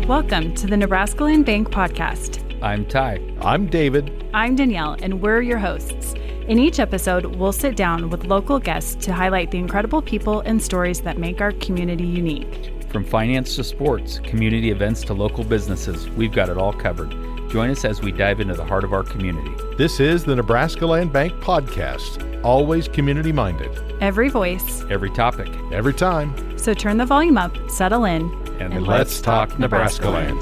Welcome to the NebraskaLand Bank podcast. I'm Ty. I'm David. I'm Danielle, and we're your hosts. In each episode, we'll sit down with local guests to highlight the incredible people and stories that make our community unique. From finance to sports, community events to local businesses, we've got it all covered. Join us as we dive into the heart of our community. This is the NebraskaLand Bank podcast, always community-minded. Every voice. Every topic. Every time. So turn the volume up, settle in, and let's talk NebraskaLand.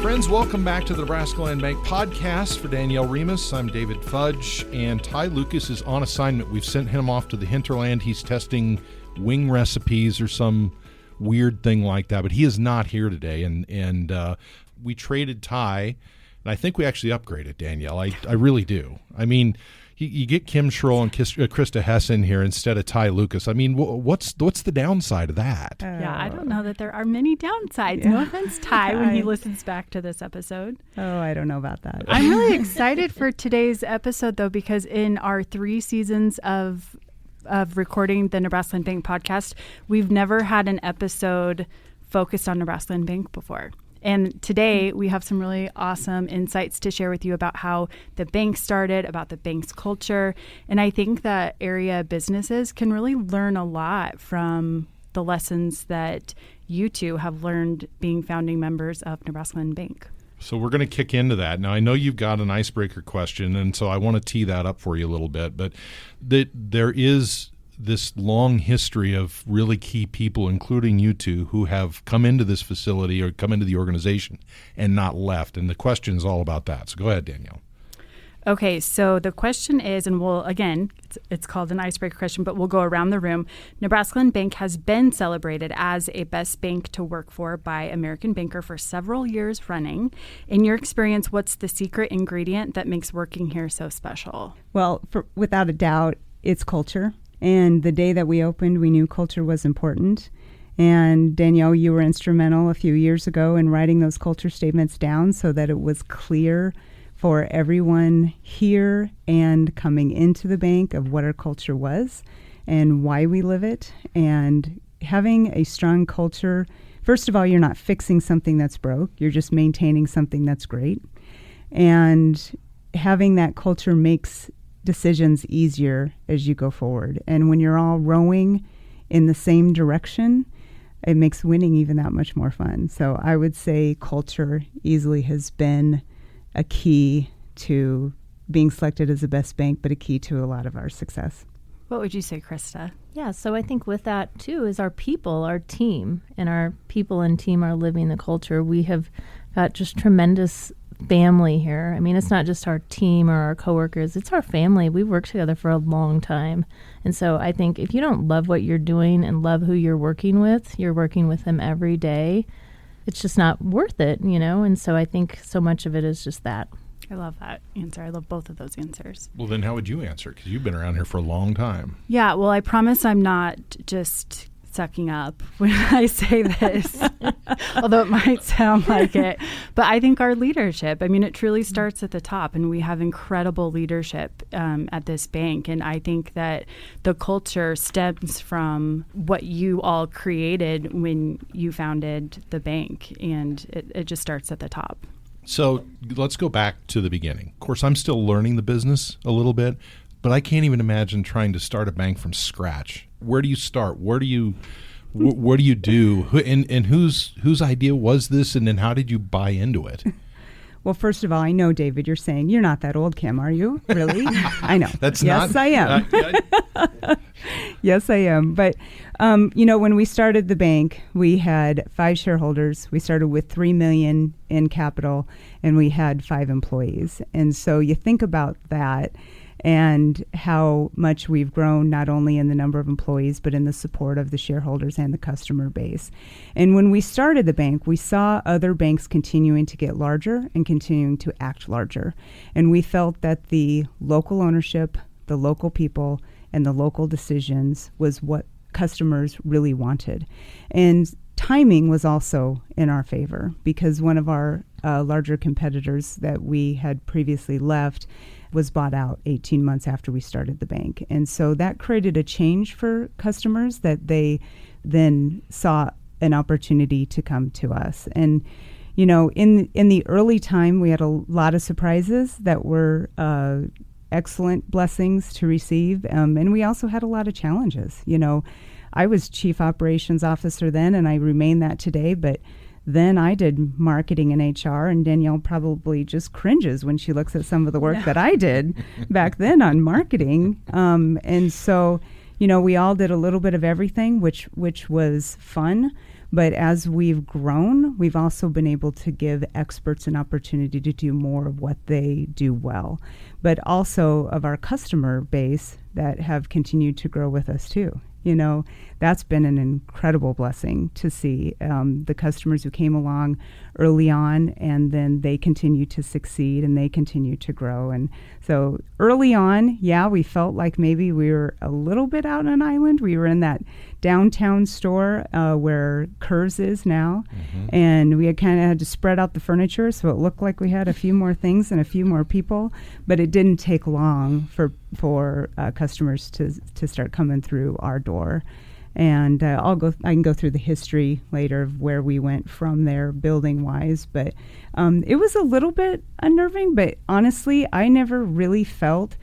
Friends, welcome back to the NebraskaLand Bank podcast. For Danielle Remus, I'm David Fudge, and Ty Lucas is on assignment. We've sent him off to the hinterland. He's testing wing recipes or some weird thing like that, but he is not here today, and we traded Ty, and I think we actually upgraded, Danielle. I really do. I mean, you get Kim Schroll and Krista Heiss in here instead of Ty Lucas. I mean, what's the downside of that? Yeah, I don't know that there are many downsides. No offense, Ty, when he listens back to this episode. Oh, I don't know about that. I'm really excited for today's episode, though, because in our 3 seasons of recording the NebraskaLand Bank podcast, we've never had an episode focused on NebraskaLand Bank before. And today we have some really awesome insights to share with you about how the bank started, about the bank's culture. And I think that area businesses can really learn a lot from the lessons that you two have learned being founding members of NebraskaLand Bank. So we're going to kick into that. Now, I know you've got an icebreaker question, and so I want to tee that up for you a little bit. But there is this long history of really key people, including you two, who have come into this facility or come into the organization and not left. And the question is all about that. So go ahead, Danielle. Okay, so the question is, and we'll, again, it's called an icebreaker question, but we'll go around the room. NebraskaLand Bank has been celebrated as a best bank to work for by American Banker for several years running. In your experience, what's the secret ingredient that makes working here so special? Well, without a doubt, it's culture. And the day that we opened, we knew culture was important. And Danielle, you were instrumental a few years ago in writing those culture statements down so that it was clear for everyone here and coming into the bank of what our culture was and why we live it. And having a strong culture, first of all, you're not fixing something that's broke. You're just maintaining something that's great. And having that culture makes decisions easier as you go forward. And when you're all rowing in the same direction, it makes winning even that much more fun. So I would say culture easily has been a key to being selected as the best bank, but a key to a lot of our success. What would you say, Krista? Yeah, so I think with that, too, is our people, our team, and our people and team are living the culture. We have got just tremendous family here. I mean, it's not just our team or our coworkers, it's our family. We've worked together for a long time. And so I think if you don't love what you're doing and love who you're working with them every day, it's just not worth it, you know? And so I think so much of it is just that. I love that answer. I love both of those answers. Well, then how would you answer? Because you've been around here for a long time. Yeah, well, I promise I'm not just sucking up when I say this, although it might sound like it. But I think our leadership, I mean, it truly starts at the top, and we have incredible leadership at this bank. And I think that the culture stems from what you all created when you founded the bank, and it just starts at the top. So let's go back to the beginning. Of course, I'm still learning the business a little bit, but I can't even imagine trying to start a bank from scratch. Where do you start? What do you do? And whose idea was this? And then how did you buy into it? Well, first of all, I know, David, you're saying you're not that old, Kim, are you? Really? I know. Yes, I am. Yes, I am. But, when we started the bank, we had 5 shareholders. We started with $3 million in capital, and we had 5 employees. And so you think about that and how much we've grown, not only in the number of employees, but in the support of the shareholders and the customer base. And when we started the bank, we saw other banks continuing to get larger and continuing to act larger. And we felt that the local ownership, the local people, and the local decisions was what customers really wanted. And timing was also in our favor, because one of our larger competitors that we had previously left was bought out 18 months after we started the bank. And so that created a change for customers, that they then saw an opportunity to come to us. And, you know, in the early time, we had a lot of surprises that were excellent blessings to receive. And we also had a lot of challenges. You know, I was chief operations officer then, and I remain that today, but then I did marketing and HR, and Danielle probably just cringes when she looks at some of the work that I did back then on marketing. And so, you know, we all did a little bit of everything, which was fun. But as we've grown, we've also been able to give experts an opportunity to do more of what they do well, but also of our customer base that have continued to grow with us too. You know, that's been an incredible blessing to see the customers who came along early on, and then they continue to succeed and they continue to grow. And so early on, we felt like maybe we were a little bit out on an island. We were in that downtown store where Curves is now, and we had to spread out the furniture so it looked like we had a few more things and a few more people. But it didn't take long for customers to start coming through our door. And I can go through the history later of where we went from there building wise, but it was a little bit unnerving. But honestly, I never really felt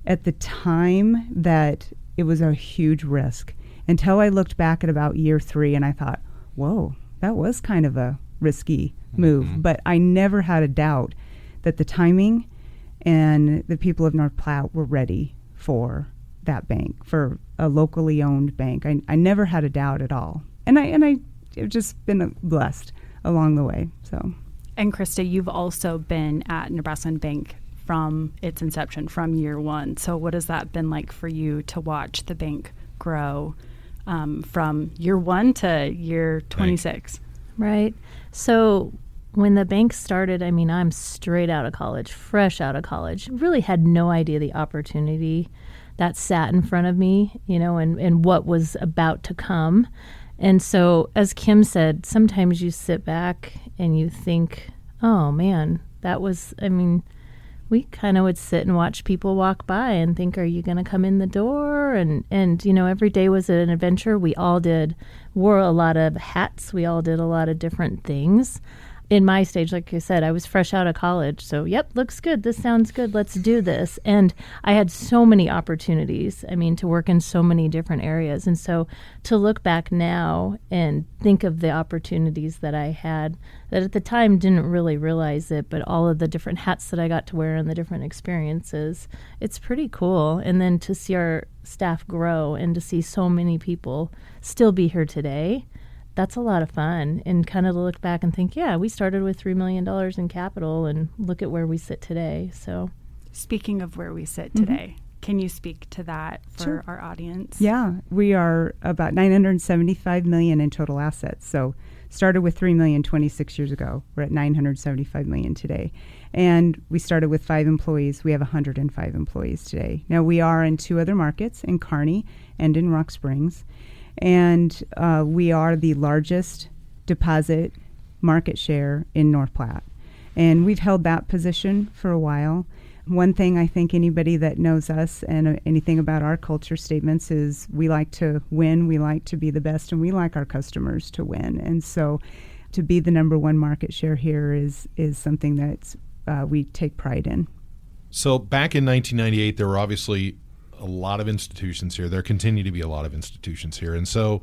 at the time that it was a huge risk until I looked back at about year 3 and I thought, whoa, that was kind of a risky move. But I never had a doubt that the timing and the people of North Platte were ready for that bank, for a locally owned bank. I never had a doubt at all. And I've just been blessed along the way. So. And Krista, you've also been at NebraskaLand Bank from its inception, from year 1. So what has that been like for you to watch the bank grow from year 1 to year 26? Right. So when the bank started, I mean, I'm straight out of college, fresh out of college, really had no idea the opportunity that sat in front of me, you know, and what was about to come. And so, as Kim said, sometimes you sit back and you think, oh man, we kind of would sit and watch people walk by and think, are you going to come in the door? And, you know, every day was an adventure. We all wore a lot of hats. We all did a lot of different things. In my stage, like I said, I was fresh out of college. So, looks good. This sounds good. Let's do this. And I had so many opportunities, to work in so many different areas. And so to look back now and think of the opportunities that I had that at the time didn't really realize it, but all of the different hats that I got to wear and the different experiences, it's pretty cool. And then to see our staff grow and to see so many people still be here today, that's a lot of fun. And kind of to look back and think, we started with $3 million in capital and look at where we sit today. So, speaking of where we sit today, can you speak to that for our audience? Yeah, we are about $975 million in total assets. So started with $3 million 26 years ago. We're at $975 million today. And we started with 5 employees. We have 105 employees today. Now we are in 2 other markets, in Kearney and in Rock Springs. And we are the largest deposit market share in North Platte. And we've held that position for a while. One thing I think anybody that knows us and anything about our culture statements is we like to win, we like to be the best, and we like our customers to win. And so to be the number 1 market share here is something that we take pride in. So back in 1998, there were obviously a lot of institutions here. There continue to be a lot of institutions here. And so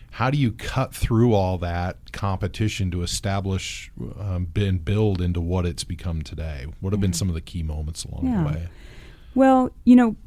how do you cut through all that competition to establish and build into what it's become today? What have been some of the key moments along the way? Well,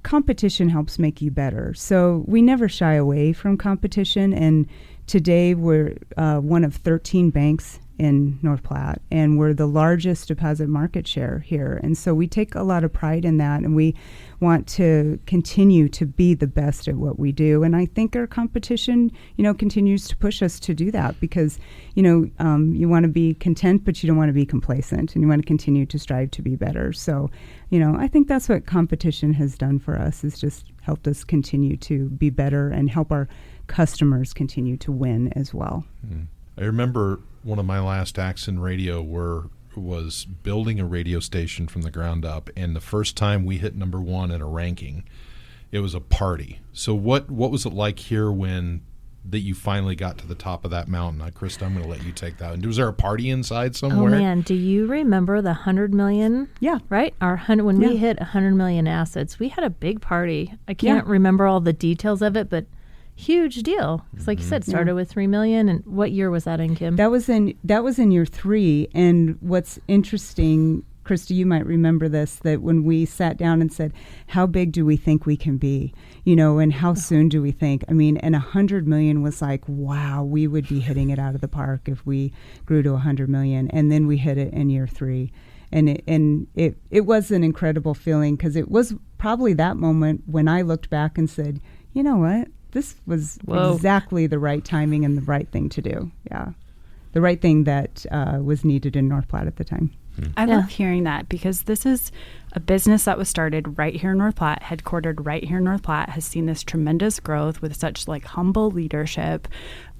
competition helps make you better. So we never shy away from competition. And today we're one of 13 banks in North Platte, and we're the largest deposit market share here. And so we take a lot of pride in that, and we want to continue to be the best at what we do. And I think our competition, continues to push us to do that because, you want to be content, but you don't want to be complacent, and you want to continue to strive to be better. So, I think that's what competition has done for us, is just helped us continue to be better and help our customers continue to win as well. I remember one of my last acts in radio was building a radio station from the ground up, and the first time we hit number 1 in a ranking, it was a party. So what was it like here when that you finally got to the top of that mountain? Krista, I'm going to let you take that. And was there a party inside somewhere? Oh man, do you remember the 100 million? Yeah. Right? When we hit 100 million assets, we had a big party. I can't remember all the details of it, but huge deal. It's like you said, started with 3 million. And what year was that in, Kim? That was in year 3. And what's interesting, Krista, you might remember this, that when we sat down and said, how big do we think we can be? And how soon do we think? I mean, and 100 million was like, wow, we would be hitting it out of the park if we grew to 100 million. And then we hit it in year 3. And it was an incredible feeling, because it was probably that moment when I looked back and said, you know what? This was exactly the right timing and the right thing to do. Yeah. The right thing that was needed in North Platte at the time. I love hearing that, because this is a business that was started right here in North Platte, headquartered right here in North Platte, has seen this tremendous growth with such humble leadership,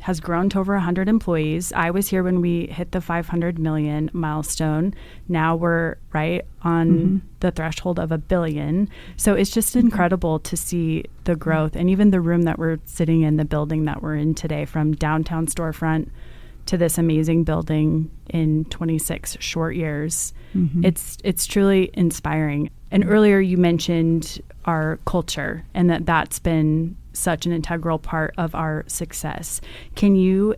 has grown to over 100 employees. I was here when we hit the 500 million milestone. Now we're right on the threshold of $1 billion. So it's just incredible to see the growth, and even the room that we're sitting in, the building that we're in today, from downtown storefront to this amazing building in 26 short years. It's truly inspiring. And earlier you mentioned our culture, and that's been such an integral part of our success. Can you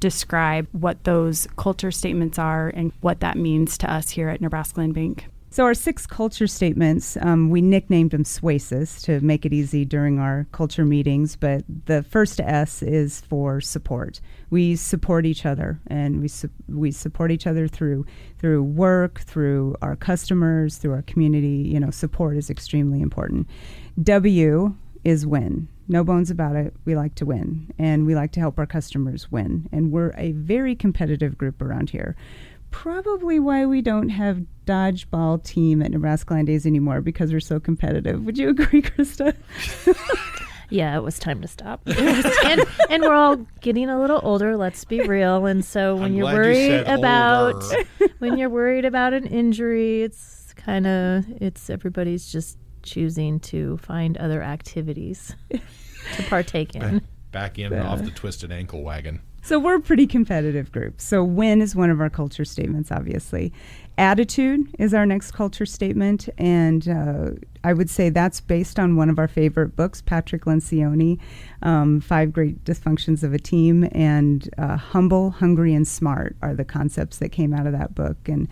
describe what those culture statements are and what that means to us here at NebraskaLand Bank? So our 6 culture statements, we nicknamed them SWACEs to make it easy during our culture meetings, but the first S is for support. We support each other, and we support each other through work, through our customers, through our community. Support is extremely important. W is win. No bones about it. We like to win, and we like to help our customers win. And we're a very competitive group around here. Probably why we don't have dodgeball team at NebraskaLand Days anymore, because we're so competitive. Would you agree, Krista? Yeah, it was time to stop. And we're all getting a little older, let's be real. And so when you're worried about an injury, it's everybody's just choosing to find other activities to partake in. Back in and off the twisted ankle wagon. So we're a pretty competitive group. So win is one of our culture statements, obviously. Attitude is our next culture statement, and I would say that's based on one of our favorite books, Patrick Lencioni, 5 Great Dysfunctions of a Team, and humble, hungry, and smart are the concepts that came out of that book. And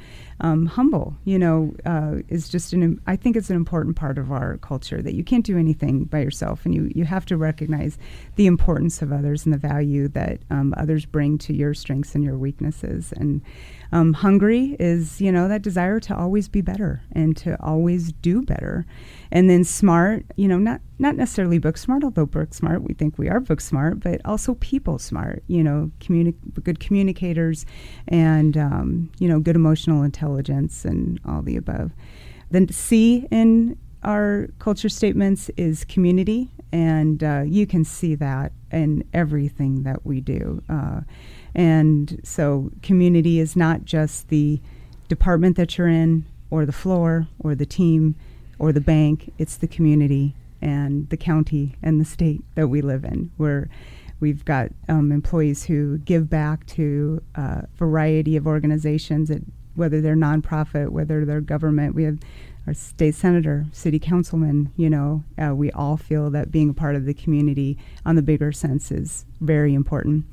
humble, is just I think it's an important part of our culture, that you can't do anything by yourself, and you have to recognize the importance of others and the value that others bring to your strengths and your weaknesses. And hungry is, that desire to always be better and to always do better. And then smart, not necessarily book smart, although book smart, we think we are book smart, but also people smart, good communicators and, good emotional intelligence and all the above. Then C in our culture statements is community, and you can see that in everything that we do. And so community is not just the department that you're in, or the floor, or the team, or the bank. It's the community and the county and the state that we live in, where we've got employees who give back to a variety of organizations, whether they're nonprofit, whether they're government. We have our state senator, city councilman, we all feel that being a part of the community on the bigger sense is very important.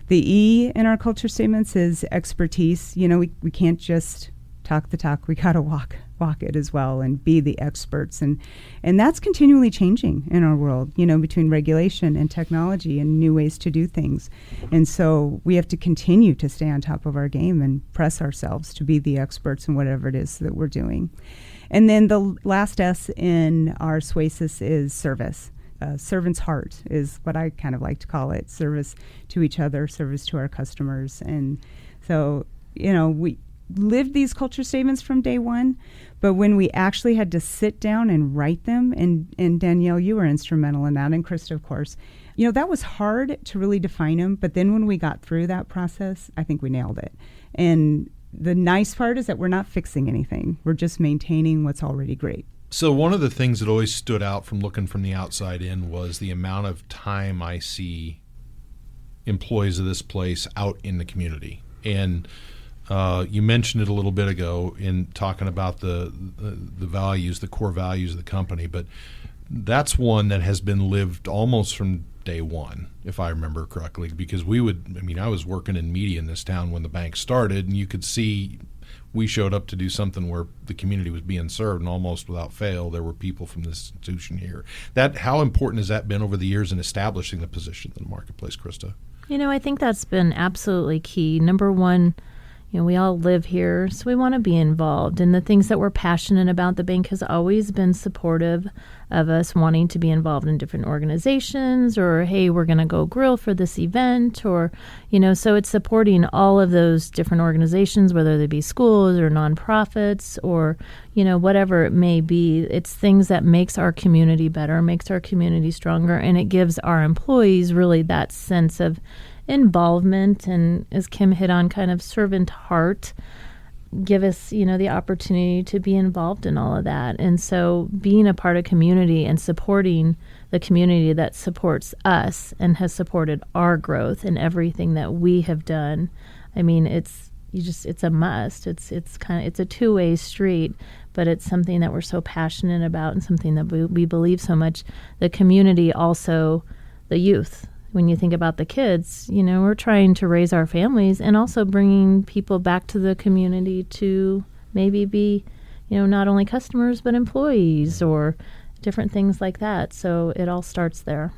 The E in our culture statements is expertise. We can't just talk the talk. We got to walk it as well and be the experts. And that's continually changing in our world, between regulation and technology and new ways to do things. And so we have to continue to stay on top of our game and press ourselves to be the experts in whatever it is that we're doing. And then the last S in our SWACES is service. Servant's heart is what I kind of like to call it. Service to each other, service to our customers. And so, we lived these culture statements from day one, but when we actually had to sit down and write them, and Danielle, you were instrumental in that, and Krista, of course, that was hard to really define them. But then when we got through that process, I think we nailed it. And the nice part is that we're not fixing anything. We're just maintaining what's already great. So one of the things that always stood out from looking from the outside in was the amount of time I see employees of this place out in the community. And you mentioned it a little bit ago in talking about the values, the core values of the company, but that's one that has been lived almost from day one, if I remember correctly, because I was working in media in this town when the bank started, and you could see we showed up to do something where the community was being served, and almost without fail, there were people from this institution here. How important has that been over the years in establishing the position in the marketplace, Krista? I think that's been absolutely key. Number one, we all live here, so we want to be involved. And the things that we're passionate about, the bank has always been supportive of us wanting to be involved in different organizations, or, hey, we're going to go grill for this event, or, so it's supporting all of those different organizations, whether they be schools or nonprofits or, whatever it may be. It's things that makes our community better, makes our community stronger, and it gives our employees really that sense of involvement, and as Kim hit on, kind of servant heart, give us, the opportunity to be involved in all of that. And so being a part of community and supporting the community that supports us and has supported our growth and everything that we have done, it's a must. It's a two-way street, but it's something that we're so passionate about and something that we believe so much. The community also, the youth. When you think about the kids, we're trying to raise our families and also bringing people back to the community to maybe be, not only customers, but employees or different things like that. So it all starts there.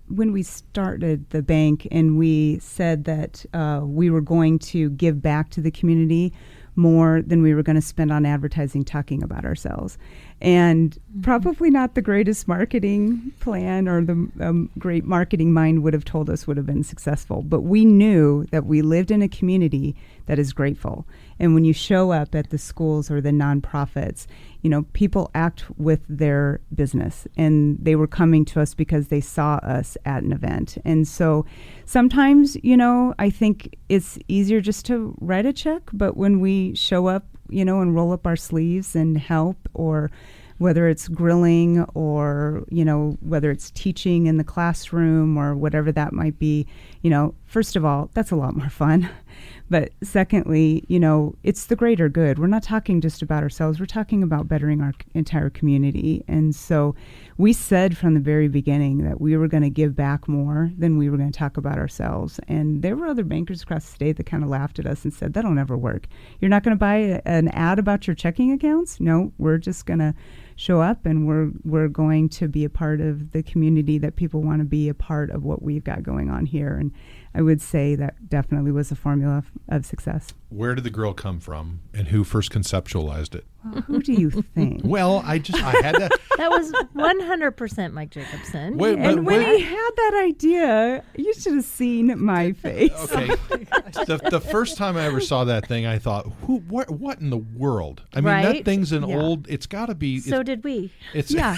When we started the bank and we said that we were going to give back to the community more than we were going to spend on advertising talking about ourselves. And probably not the greatest marketing plan or the great marketing mind would have told us would have been successful. But we knew that we lived in a community that is grateful. And when you show up at the schools or the nonprofits, people act with their business. And they were coming to us because they saw us at an event. And so sometimes, I think it's easier just to write a check. But when we show up, and roll up our sleeves and help, or whether it's grilling or, whether it's teaching in the classroom or whatever that might be, first of all, that's a lot more fun. But secondly, it's the greater good. We're not talking just about ourselves. We're talking about bettering our entire community. And so we said from the very beginning that we were going to give back more than we were going to talk about ourselves. And there were other bankers across the state that kind of laughed at us and said, that'll never work. You're not going to buy an ad about your checking accounts? No, we're just going to show up, and we're going to be a part of the community that people want to be a part of what we've got going on here. And I would say that definitely was a formula of success. Where did the grill come from, and who first conceptualized it? Well, who do you think? Well, I had to. That was 100% Mike Jacobson. When he had that idea, you should have seen my face. Okay. The first time I ever saw that thing, I thought, what in the world? I mean, right? That thing's old. It's got to be. So did we. It's yeah.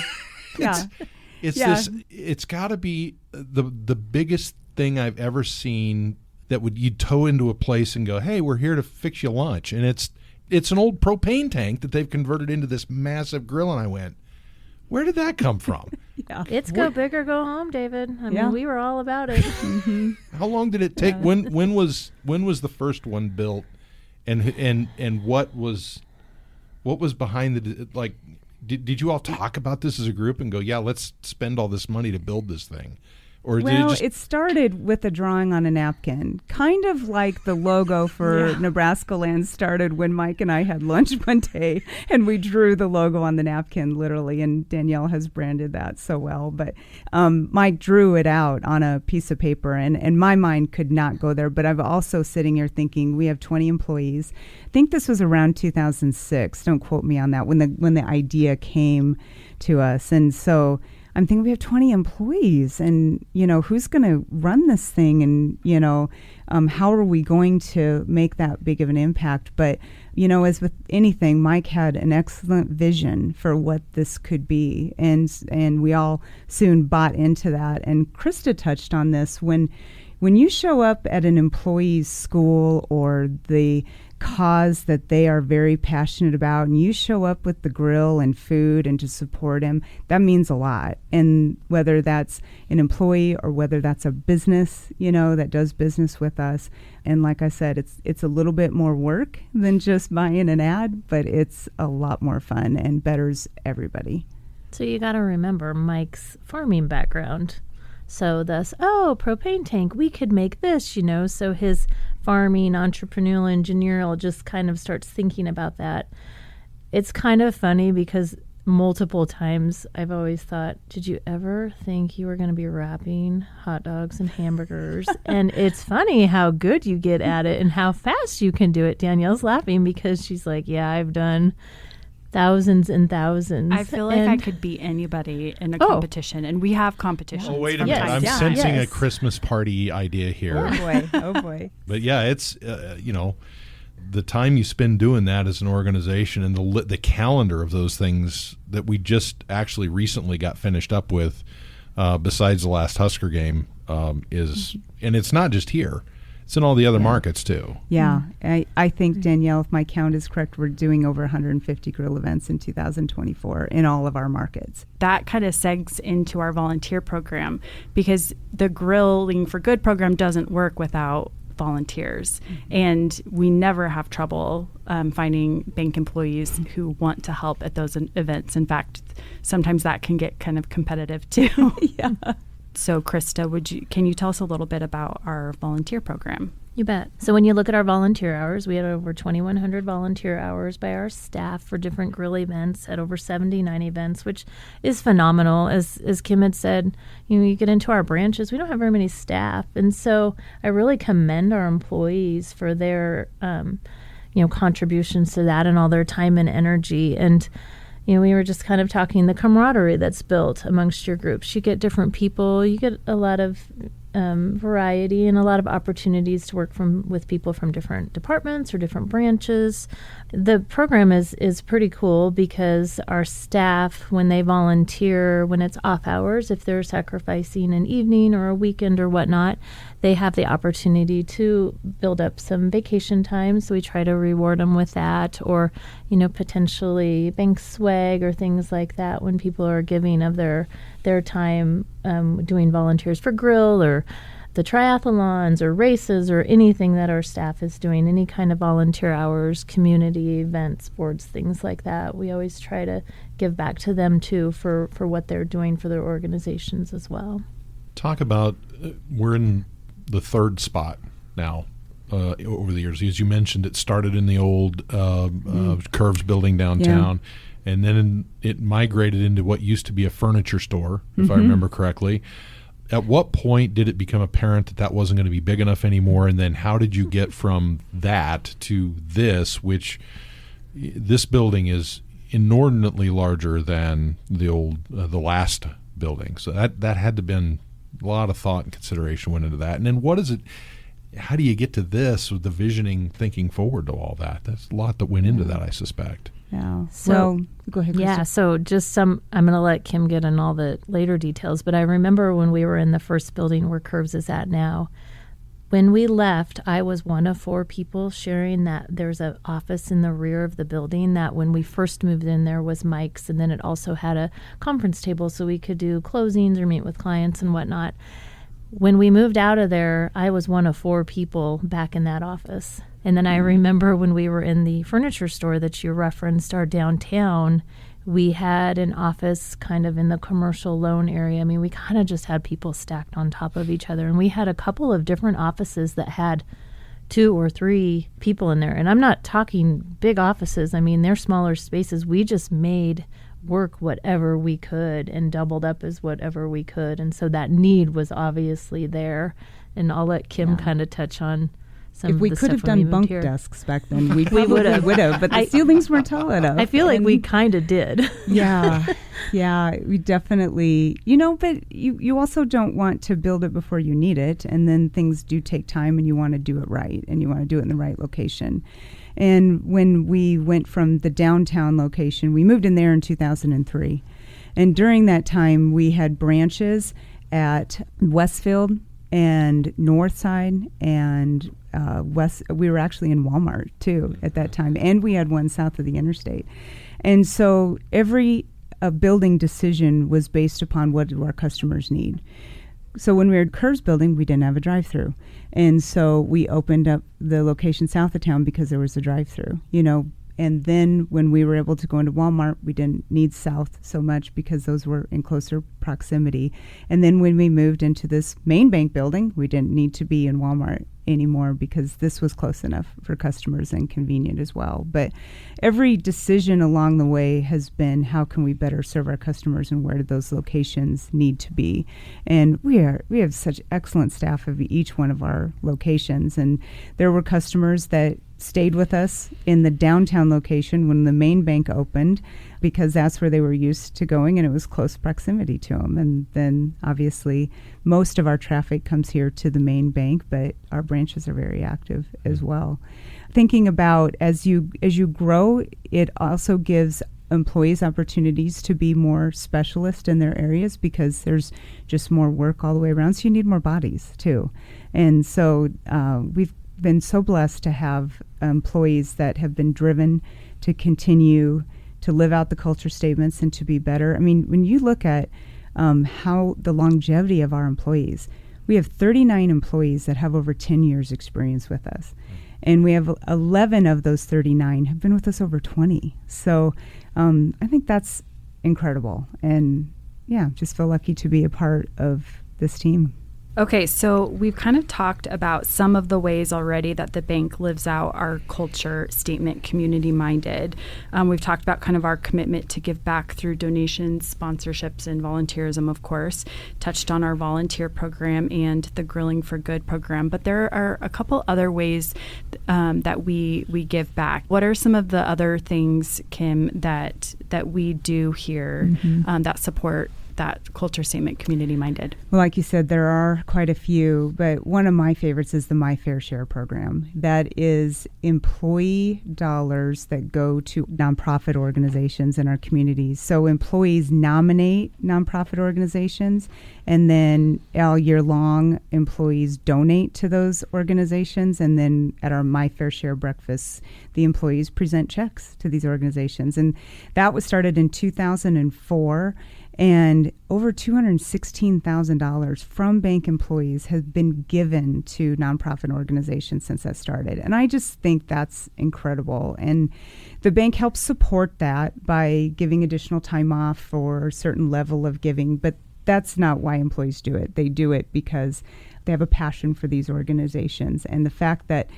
It's got to be the biggest thing I've ever seen that you'd tow into a place and go, hey, we're here to fix you lunch. And it's an old propane tank that they've converted into this massive grill. And I went, where did that come from? Yeah. It's go big or go home, David. I mean, we were all about it. Mm-hmm. How long did it take? When was the first one built? And what was behind the, like, did you all talk about this as a group and go, yeah, let's spend all this money to build this thing? Or it started with a drawing on a napkin, kind of like the logo for NebraskaLand started when Mike and I had lunch one day, and we drew the logo on the napkin, literally, and Danielle has branded that so well. But Mike drew it out on a piece of paper, and my mind could not go there. But I'm also sitting here thinking, we have 20 employees. I think this was around 2006. Don't quote me on that, when the idea came to us. And so I'm thinking we have 20 employees, and, who's going to run this thing, and, how are we going to make that big of an impact? But, as with anything, Mike had an excellent vision for what this could be, and we all soon bought into that. And Krista touched on this when when you show up at an employee's school or the cause that they are very passionate about, and you show up with the grill and food and to support him, that means a lot. And whether that's an employee or whether that's a business, that does business with us. And like I said, it's a little bit more work than just buying an ad, but it's a lot more fun and betters everybody. So you got to remember Mike's farming background. So thus, propane tank, we could make this, So his farming, entrepreneurial, engineerial just kind of starts thinking about that. It's kind of funny because multiple times I've always thought, did you ever think you were going to be wrapping hot dogs and hamburgers? And it's funny how good you get at it and how fast you can do it. Danielle's laughing because she's like, yeah, I've done thousands and thousands. I feel like I could beat anybody in a competition, and we have competitions. Oh, wait a minute. I'm sensing a Christmas party idea here. Oh, boy. But yeah, it's, the time you spend doing that as an organization and the calendar of those things that we just actually recently got finished up with, besides the last Husker game, is, and it's not just here. It's in all the other markets, too. Yeah. I think, Danielle, if my count is correct, we're doing over 150 grill events in 2024 in all of our markets. That kind of segs into our volunteer program, because the Grilling for Good program doesn't work without volunteers. And we never have trouble finding bank employees who want to help at those events. In fact, sometimes that can get kind of competitive, too. Yeah. So, Krista, can you tell us a little bit about our volunteer program? You bet. So when you look at our volunteer hours, we had over 2,100 volunteer hours by our staff for different grill events at over 79 events, which is phenomenal. As Kim had said, you get into our branches, we don't have very many staff. And so I really commend our employees for their, contributions to that and all their time and energy. And we were just kind of talking the camaraderie that's built amongst your groups. You get different people. You get a lot of variety and a lot of opportunities to work with people from different departments or different branches. The program is pretty cool because our staff, when they volunteer, when it's off hours, if they're sacrificing an evening or a weekend or whatnot, they have the opportunity to build up some vacation time. So we try to reward them with that, or, potentially bank swag or things like that when people are giving of their time doing volunteers for grill or the triathlons or races or anything that our staff is doing, any kind of volunteer hours, community events, sports, things like that. We always try to give back to them too for what they're doing for their organizations as well. Talk about, we're in the third spot now over the years. As you mentioned, it started in the old Curves building downtown. Yeah. And then it migrated into what used to be a furniture store, if I remember correctly. At what point did it become apparent that wasn't going to be big enough anymore? And then how did you get from that to this, which this building is inordinately larger than the last building? So that had to have been a lot of thought and consideration went into that. And then how do you get to this with the visioning, thinking forward to all that? That's a lot that went into that, I suspect. Yeah. So go ahead, Krista. Yeah, so just I'm going to let Kim get in all the later details, but I remember when we were in the first building where Curves is at now, when we left, I was one of 4 people sharing that there's an office in the rear of the building that when we first moved in there was Mike's, and then it also had a conference table so we could do closings or meet with clients and whatnot. When we moved out of there, I was one of 4 people back in that office. And then I remember when we were in the furniture store that you referenced, our downtown, we had an office kind of in the commercial loan area. I mean, we kind of just had people stacked on top of each other. And we had a couple of different offices that had 2 or 3 people in there. And I'm not talking big offices. I mean, they're smaller spaces. We just made work whatever we could and doubled up as whatever we could. And so that need was obviously there. And I'll let Kim kind of touch on some if of we the could stuff have done bunk here. Desks back then, we would have, but the ceilings weren't tall enough. I feel like we kind of did. Yeah, we definitely, but you also don't want to build it before you need it, and then things do take time, and you want to do it right, and you want to do it in the right location. And when we went from the downtown location, we moved in there in 2003. And during that time, we had branches at Westfield and North Side and West. We were actually in Walmart too at that time, and we had one south of the interstate. And so every building decision was based upon what do our customers need. So when we were at Kerr's building, we didn't have a drive-through. And so we opened up the location south of town because there was a drive-through, And then when we were able to go into Walmart, we didn't need south so much because those were in closer proximity. And then when we moved into this main bank building, we didn't need to be in Walmart anymore because this was close enough for customers and convenient as well. But every decision along the way has been how can we better serve our customers and where do those locations need to be. And we have such excellent staff of each one of our locations. And there were customers that stayed with us in the downtown location when the main bank opened because that's where they were used to going and it was close proximity to them. And then obviously most of our traffic comes here to the main bank, but our branches are very active as well. Thinking about as you grow, it also gives employees opportunities to be more specialist in their areas because there's just more work all the way around. So you need more bodies too. And so we've been so blessed to have employees that have been driven to continue to live out the culture statements and to be better. I mean, when you look at how the longevity of our employees, we have 39 employees that have over 10 years experience with us. And we have 11 of those 39 have been with us over 20. So I think that's incredible. And yeah, just feel lucky to be a part of this team. Okay, so we've kind of talked about some of the ways already that the bank lives out our culture statement, community-minded. We've talked about kind of our commitment to give back through donations, sponsorships, and volunteerism, of course. Touched on our volunteer program and the Grilling for Good program. But there are a couple other ways that we give back. What are some of the other things, Kim, that we do here that support that culture statement, community-minded? Well, like you said, there are quite a few, but one of my favorites is the My Fair Share program. That is employee dollars that go to nonprofit organizations in our communities. So employees nominate nonprofit organizations, and then all year long, employees donate to those organizations. And then at our My Fair Share breakfasts, the employees present checks to these organizations. And that was started in 2004. And over $216,000 from bank employees has been given to nonprofit organizations since that started. And I just think that's incredible. And the bank helps support that by giving additional time off for a certain level of giving. But that's not why employees do it. They do it because they have a passion for these organizations. And the fact that,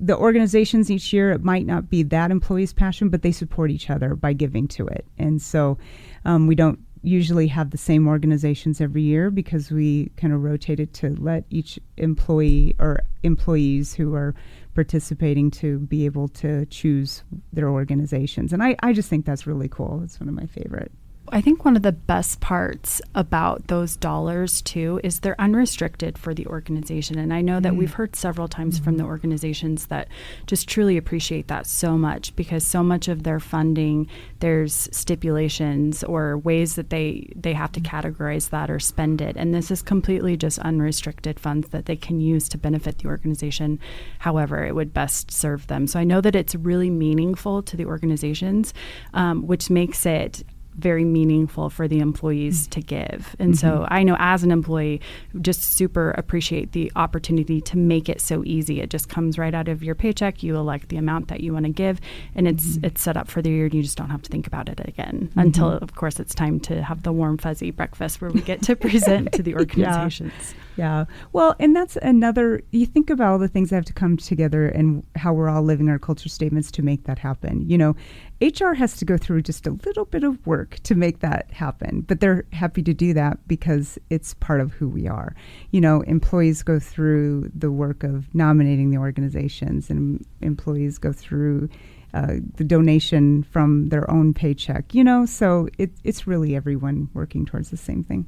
the organizations each year, it might not be that employee's passion, but they support each other by giving to it. And so we don't usually have the same organizations every year because we kind of rotated to let each employee or employees who are participating to be able to choose their organizations. And I just think that's really cool. It's one of my favorite. I think one of the best parts about those dollars, too, is they're unrestricted for the organization. And I know that we've heard several times from the organizations that just truly appreciate that so much because so much of their funding, there's stipulations or ways that they have to categorize that or spend it. And this is completely just unrestricted funds that they can use to benefit the organization however it would best serve them. So I know that it's really meaningful to the organizations, which makes it very meaningful for the employees to give. And so I know as an employee, just super appreciate the opportunity to make it so easy. It just comes right out of your paycheck. You elect the amount that you want to give, and it's set up for the year, and you just don't have to think about it again until, of course, it's time to have the warm, fuzzy breakfast where we get to present to the organizations. Yeah. Well, and that's another, you think about all the things that have to come together and how we're all living our culture statements to make that happen. HR has to go through just a little bit of work to make that happen, but they're happy to do that because it's part of who we are. Employees go through the work of nominating the organizations, and employees go through the donation from their own paycheck, so it's really everyone working towards the same thing.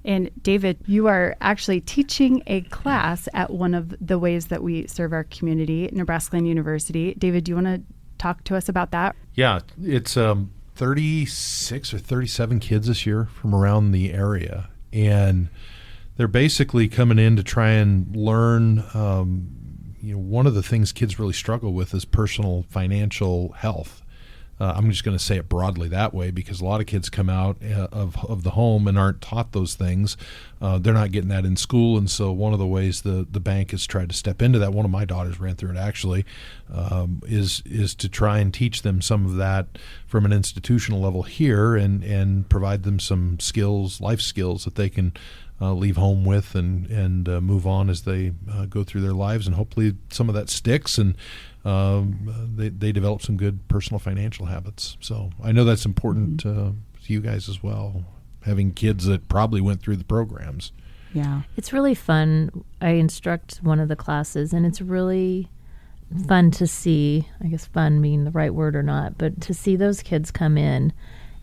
And David, you are actually teaching a class at one of the ways that we serve our community at NebraskaLand University. David, do you want to talk to us about that? Yeah, it's 36 or 37 kids this year from around the area. And they're basically coming in to try and learn. One of the things kids really struggle with is personal financial health. I'm just going to say it broadly that way because a lot of kids come out of the home and aren't taught those things. They're not getting that in school, and so one of the ways the bank has tried to step into that, one of my daughters ran through it actually, is to try and teach them some of that from an institutional level here and provide them some skills, life skills that they can leave home with and move on as they go through their lives, and hopefully some of that sticks and they develop some good personal financial habits. So I know that's important to you guys as well, having kids that probably went through the programs. Yeah. It's really fun. I instruct one of the classes, and it's really fun to see, I guess fun being the right word or not, but to see those kids come in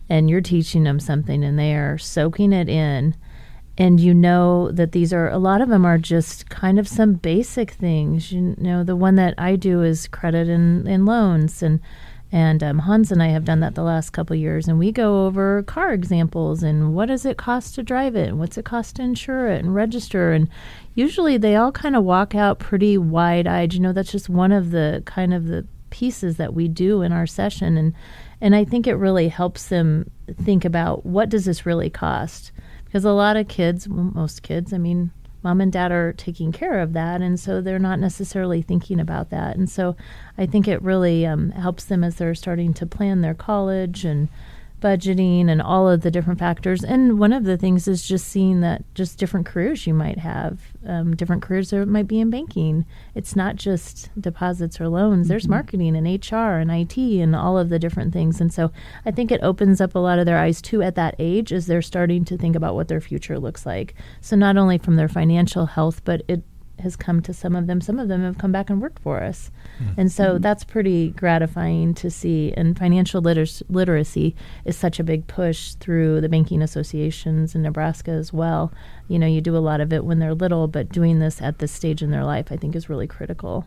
and you're teaching them something and they are soaking it in. And you know that these are, a lot of them are just kind of some basic things. You know, the one that I do is credit and loans. And Hans and I have done that the last couple of years. And we go over car examples and what does it cost to drive it? And what's it cost to insure it and register? And usually they all kind of walk out pretty wide-eyed. You know, that's just one of the kind of the pieces that we do in our session. And I think it really helps them think about, what does this really cost? Because a lot of kids, well, most kids, I mean, mom and dad are taking care of that, and so they're not necessarily thinking about that. And so I think it really helps them as they're starting to plan their college and budgeting and all of the different factors. And one of the things is just seeing that just different careers you might have, different careers there might be in banking. It's not just deposits or loans. There's marketing and HR and IT and all of the different things. And so I think it opens up a lot of their eyes too at that age as they're starting to think about what their future looks like. So not only from their financial health, but it has come to some of them. Some of them have come back and worked for us. And so that's pretty gratifying to see. And financial literacy is such a big push through the banking associations in Nebraska as well. You know, you do a lot of it when they're little, but doing this at this stage in their life, I think, is really critical.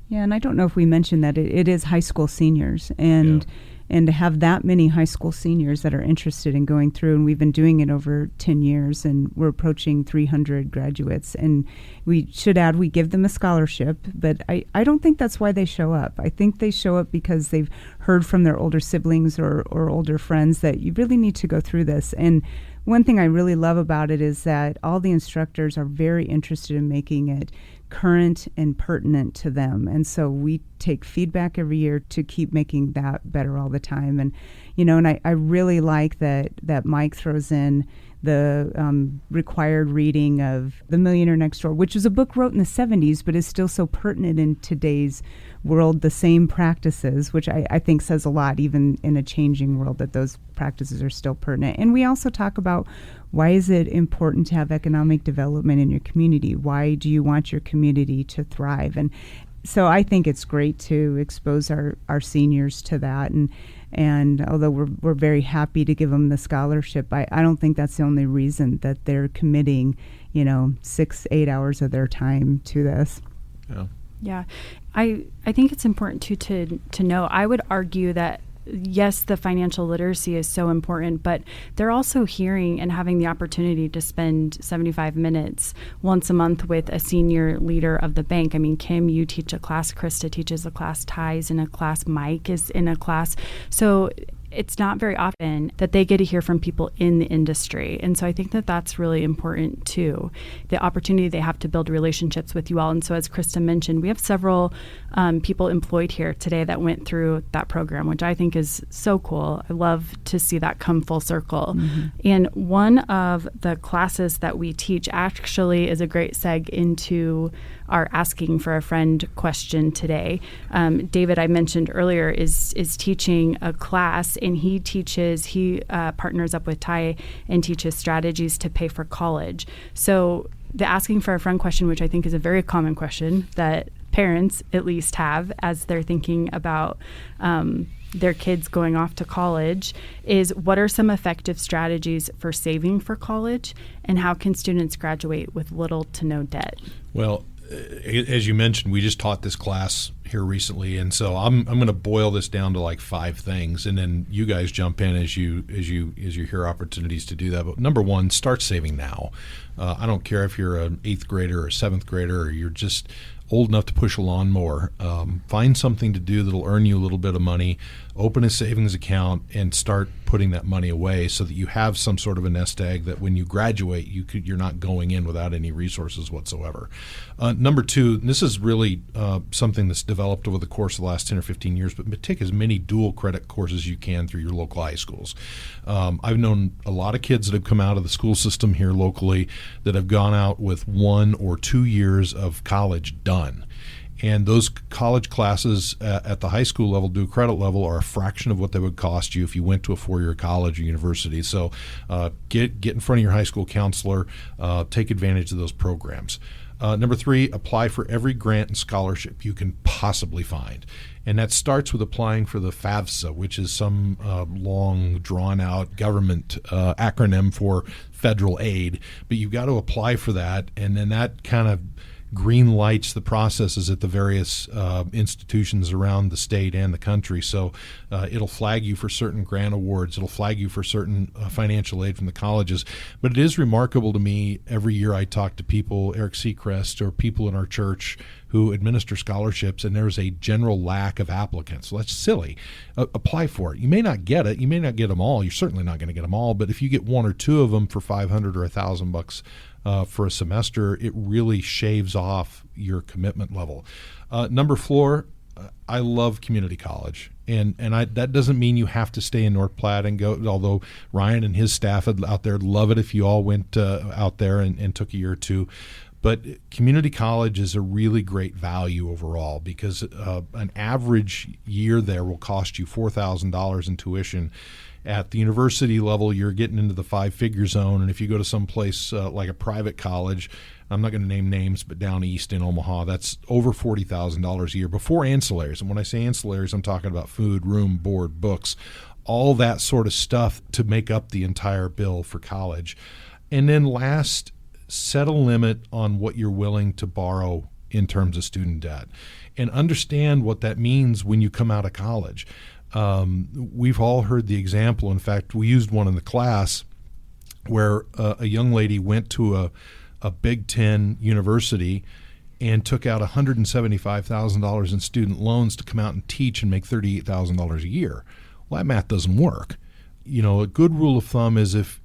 Yeah, and I don't know if we mentioned that it is high school seniors, and to have that many high school seniors that are interested in going through, and we've been doing it over 10 years, and we're approaching 300 graduates, and we should add we give them a scholarship, but I don't think that's why they show up. I think they show up because they've heard from their older siblings or older friends that you really need to go through this. And one thing I really love about it is that all the instructors are very interested in making it current and pertinent to them. And so we take feedback every year to keep making that better all the time. And, you know, and I really like that Mike throws in the required reading of The Millionaire Next Door, which was a book wrote in the 70s, but is still so pertinent in today's world, the same practices, which I think says a lot, even in a changing world, that those practices are still pertinent. And we also talk about, why is it important to have economic development in your community? Why do you want your community to thrive? And so I think it's great to expose our seniors to that. And although we're very happy to give them the scholarship, I don't think that's the only reason that they're committing, 6-8 hours of their time to this. Yeah. I think it's important to know. I would argue that yes, the financial literacy is so important, but they're also hearing and having the opportunity to spend 75 minutes once a month with a senior leader of the bank. I mean, Kim, you teach a class, Krista teaches a class, Ty's in a class, Mike is in a class. So it's not very often that they get to hear from people in the industry. And so I think that that's really important too, the opportunity they have to build relationships with you all. And so as Krista mentioned, we have several people employed here today that went through that program, which I think is so cool. I love to see that come full circle. Mm-hmm. And one of the classes that we teach actually is a great seg into our asking for a friend question today. David, I mentioned earlier, is teaching a class, and he partners up with Ty and teaches strategies to pay for college. So the asking for a friend question, which I think is a very common question that parents at least have as they're thinking about their kids going off to college, is what are some effective strategies for saving for college, and how can students graduate with little to no debt? Well, as you mentioned, we just taught this class here recently, and so I'm going to boil this down to like 5 things, and then you guys jump in as you hear opportunities to do that. But number 1, start saving now. I don't care if you're an 8th grader or a 7th grader, or you're just old enough to push a lawnmower. Find something to do that'll earn you a little bit of money. Open a savings account and start putting that money away so that you have some sort of a nest egg that when you graduate, you're not going in without any resources whatsoever. Number 2, and this is really something that's developed over the course of the last 10 or 15 years, but take as many dual credit courses you can through your local high schools. I've known a lot of kids that have come out of the school system here locally that have gone out with 1 or 2 years of college done. And those college classes at the high school level, dual credit level, are a fraction of what they would cost you if you went to a 4-year college or university. So get in front of your high school counselor, take advantage of those programs. Number 3, apply for every grant and scholarship you can possibly find. And that starts with applying for the FAFSA, which is some long, drawn-out government acronym for federal aid. But you've got to apply for that, and then that kind of green lights the processes at the various institutions around the state and the country. So it'll flag you for certain grant awards. It'll flag you for certain financial aid from the colleges. But it is remarkable to me, every year I talk to people, Eric Seacrest, or people in our church who administer scholarships, and there's a general lack of applicants. So that's silly. Apply for it. You may not get it. You may not get them all. You're certainly not going to get them all. But if you get 1 or 2 of them for $500 or $1,000 for a semester, it really shaves off your commitment level. Number 4, I love community college. And that doesn't mean you have to stay in North Platte and go, although Ryan and his staff out there love it if you all went out there and took a year or 2. But community college is a really great value overall because an average year there will cost you $4,000 in tuition. At the university level, you're getting into the 5-figure zone. And if you go to some place like a private college, I'm not going to name names, but down east in Omaha, that's over $40,000 a year before ancillaries. And when I say ancillaries, I'm talking about food, room, board, books, all that sort of stuff to make up the entire bill for college. And then last, set a limit on what you're willing to borrow in terms of student debt and understand what that means when you come out of college. We've all heard the example. In fact, we used one in the class where a young lady went to a Big Ten university and took out $175,000 in student loans to come out and teach and make $38,000 a year. Well, that math doesn't work. You know, a good rule of thumb is if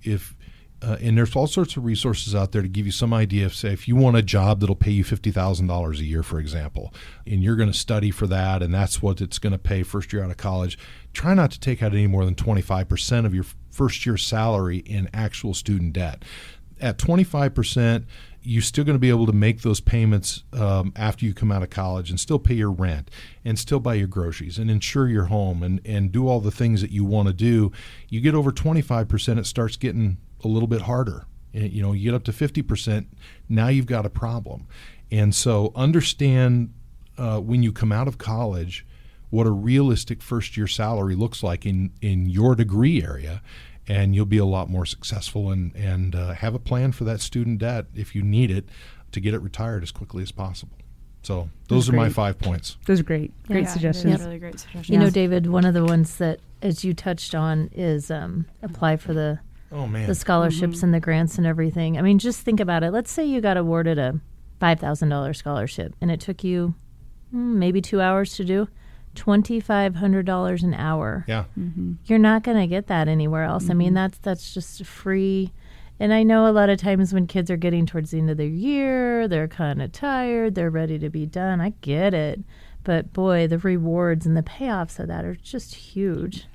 and there's all sorts of resources out there to give you some idea of, say, if you want a job that'll pay you $50,000 a year, for example, and you're going to study for that, and that's what it's going to pay first year out of college, try not to take out any more than 25% of your first year salary in actual student debt. At 25%, you're still going to be able to make those payments after you come out of college and still pay your rent and still buy your groceries and insure your home and do all the things that you want to do. You get over 25%, it starts getting a little bit harder. You know, you get up to 50%, now you've got a problem. And so understand when you come out of college what a realistic first-year salary looks like in your degree area, and you'll be a lot more successful and have a plan for that student debt if you need it to get it retired as quickly as possible. So those are my 5 points. Those are great suggestions. Really great suggestions. You know, David, one of the ones that, as you touched on, is apply for the scholarships and the grants and everything. I mean, just think about it. Let's say you got awarded a $5,000 scholarship and it took you maybe 2 hours to do. $2,500 an hour. Yeah. Mm-hmm. You're not going to get that anywhere else. I mean, that's just free. And I know a lot of times when kids are getting towards the end of their year, they're kind of tired, they're ready to be done. I get it. But boy, the rewards and the payoffs of that are just huge.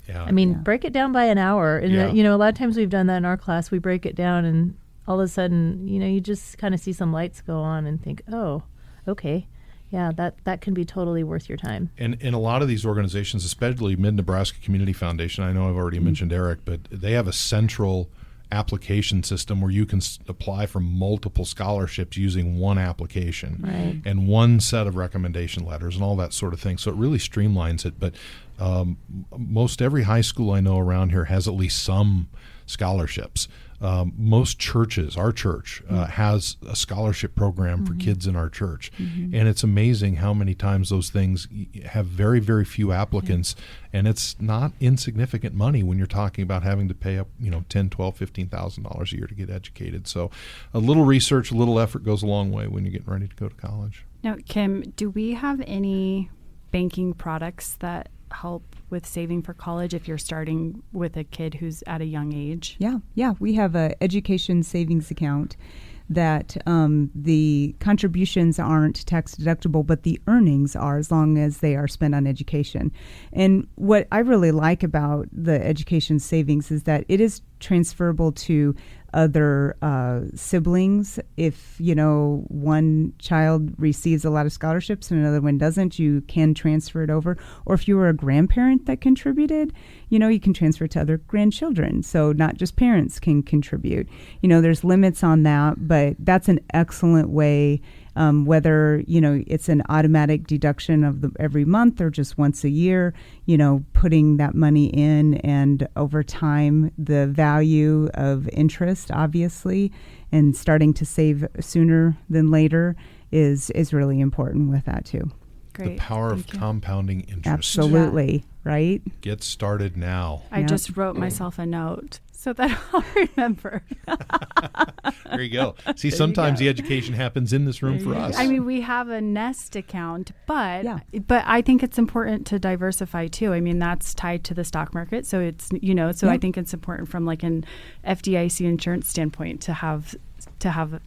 Yeah. I mean, break it down by an hour. And, you know, a lot of times we've done that in our class. We break it down and all of a sudden, you know, you just kind of see some lights go on and think, oh, okay. Yeah, that can be totally worth your time. And in a lot of these organizations, especially Mid-Nebraska Community Foundation, I know I've already mentioned Eric, but they have a central application system where you can apply for multiple scholarships using one application and one set of recommendation letters and all that sort of thing. So it really streamlines it. But most every high school I know around here has at least some scholarships. Most churches, our church, has a scholarship program for kids in our church. And it's amazing how many times those things have very, very few applicants. And it's not insignificant money when you're talking about having to pay up, $10,000, $12,000, $15,000 a year to get educated. So a little research, a little effort goes a long way when you're getting ready to go to college. Now, Kim, do we have any banking products that help with saving for college if you're starting with a kid who's at a young age? Yeah. We have an education savings account that the contributions aren't tax deductible, but the earnings are, as long as they are spent on education. And what I really like about the education savings is that it is transferable to other siblings. If one child receives a lot of scholarships and another one doesn't, you can transfer it over. Or if you were a grandparent that contributed, you can transfer it to other grandchildren. So not just parents can contribute. There's limits on that, but that's an excellent way. Whether it's an automatic deduction of every month or just once a year, putting that money in, and over time the value of interest, obviously, and starting to save sooner than later is really important with that too. Great. The power of compounding interest. Absolutely. Right? Get started now. I just wrote myself a note so that I'll remember. There you go. See, sometimes the education happens in this room for us. I mean, we have a Nest account, but I think it's important to diversify too. I mean, that's tied to the stock market. So it's, I think it's important from like an FDIC insurance standpoint to have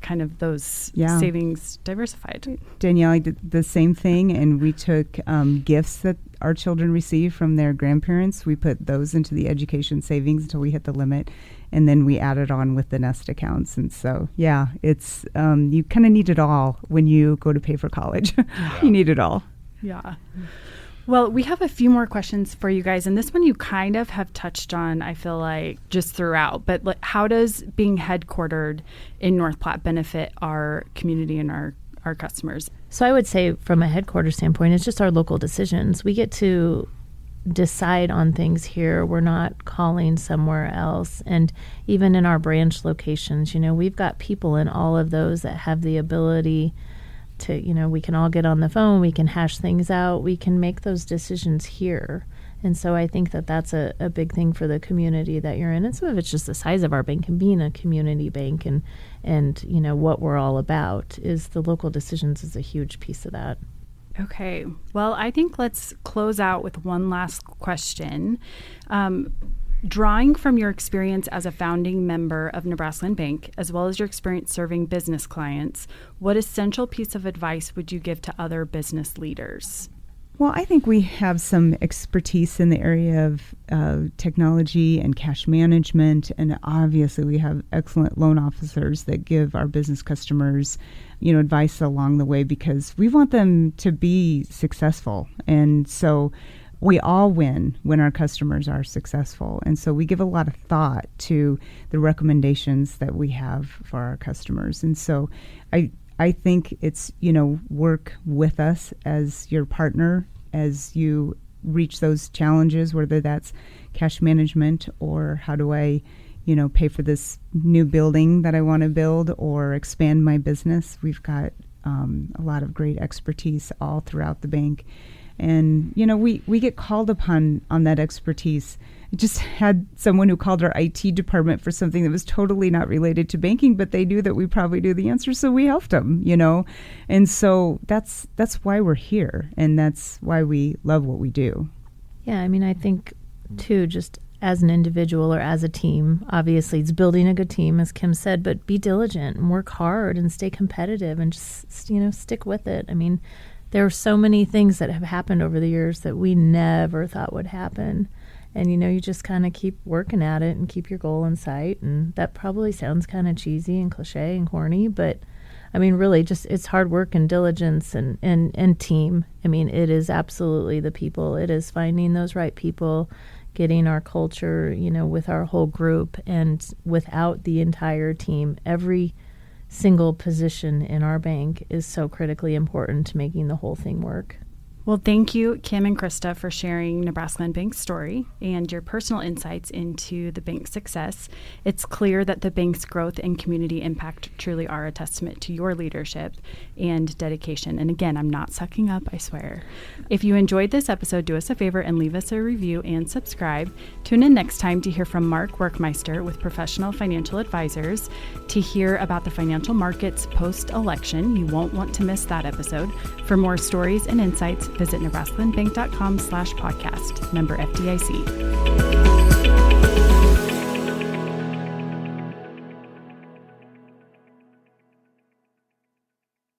kind of those savings diversified. Danielle, I did the same thing, and we took gifts that our children received from their grandparents. We put those into the education savings until we hit the limit, and then we added on with the Nest accounts. And so, it's you kind of need it all when you go to pay for college. You need it all. Yeah. Well, we have a few more questions for you guys, and this one you kind of have touched on, I feel like, just throughout. But how does being headquartered in North Platte benefit our community and our customers? So I would say from a headquarters standpoint, it's just our local decisions. We get to decide on things here. We're not calling somewhere else. And even in our branch locations, we've got people in all of those that have the ability to, we can all get on the phone, we can hash things out, we can make those decisions here. And so I think that that's a big thing for the community that you're in. And some of it's just the size of our bank and being a community bank, and what we're all about is the local decisions is a huge piece of that. Okay. Well, I think let's close out with one last question. Drawing from your experience as a founding member of NebraskaLand Bank, as well as your experience serving business clients, what essential piece of advice would you give to other business leaders? Well, I think we have some expertise in the area of technology and cash management, and obviously we have excellent loan officers that give our business customers, advice along the way, because we want them to be successful. And so we all win when our customers are successful. And so we give a lot of thought to the recommendations that we have for our customers. And so I think it's, work with us as your partner as you reach those challenges, whether that's cash management or how do I, pay for this new building that I want to build or expand my business. We've got a lot of great expertise all throughout the bank. And, we get called upon on that expertise. I just had someone who called our IT department for something that was totally not related to banking, but they knew that we probably knew the answer, so we helped them, And so that's why we're here, and that's why we love what we do. Yeah, I think, too, just as an individual or as a team, obviously it's building a good team, as Kim said, but be diligent and work hard and stay competitive and just, stick with it. There are so many things that have happened over the years that we never thought would happen. And, you just kind of keep working at it and keep your goal in sight. And that probably sounds kind of cheesy and cliche and corny, but, really just it's hard work and diligence and team. It is absolutely the people. It is finding those right people, getting our culture, with our whole group. And without the entire team, every single position in our bank is so critically important to making the whole thing work. Well, thank you, Kim and Krista, for sharing NebraskaLand Bank's story and your personal insights into the bank's success. It's clear that the bank's growth and community impact truly are a testament to your leadership and dedication. And again, I'm not sucking up, I swear. If you enjoyed this episode, do us a favor and leave us a review and subscribe. Tune in next time to hear from Mark Workmeister with Professional Financial Advisors to hear about the financial markets post-election. You won't want to miss that episode. For more stories and insights, visit NebraskaLandBank.com/podcast. Member FDIC.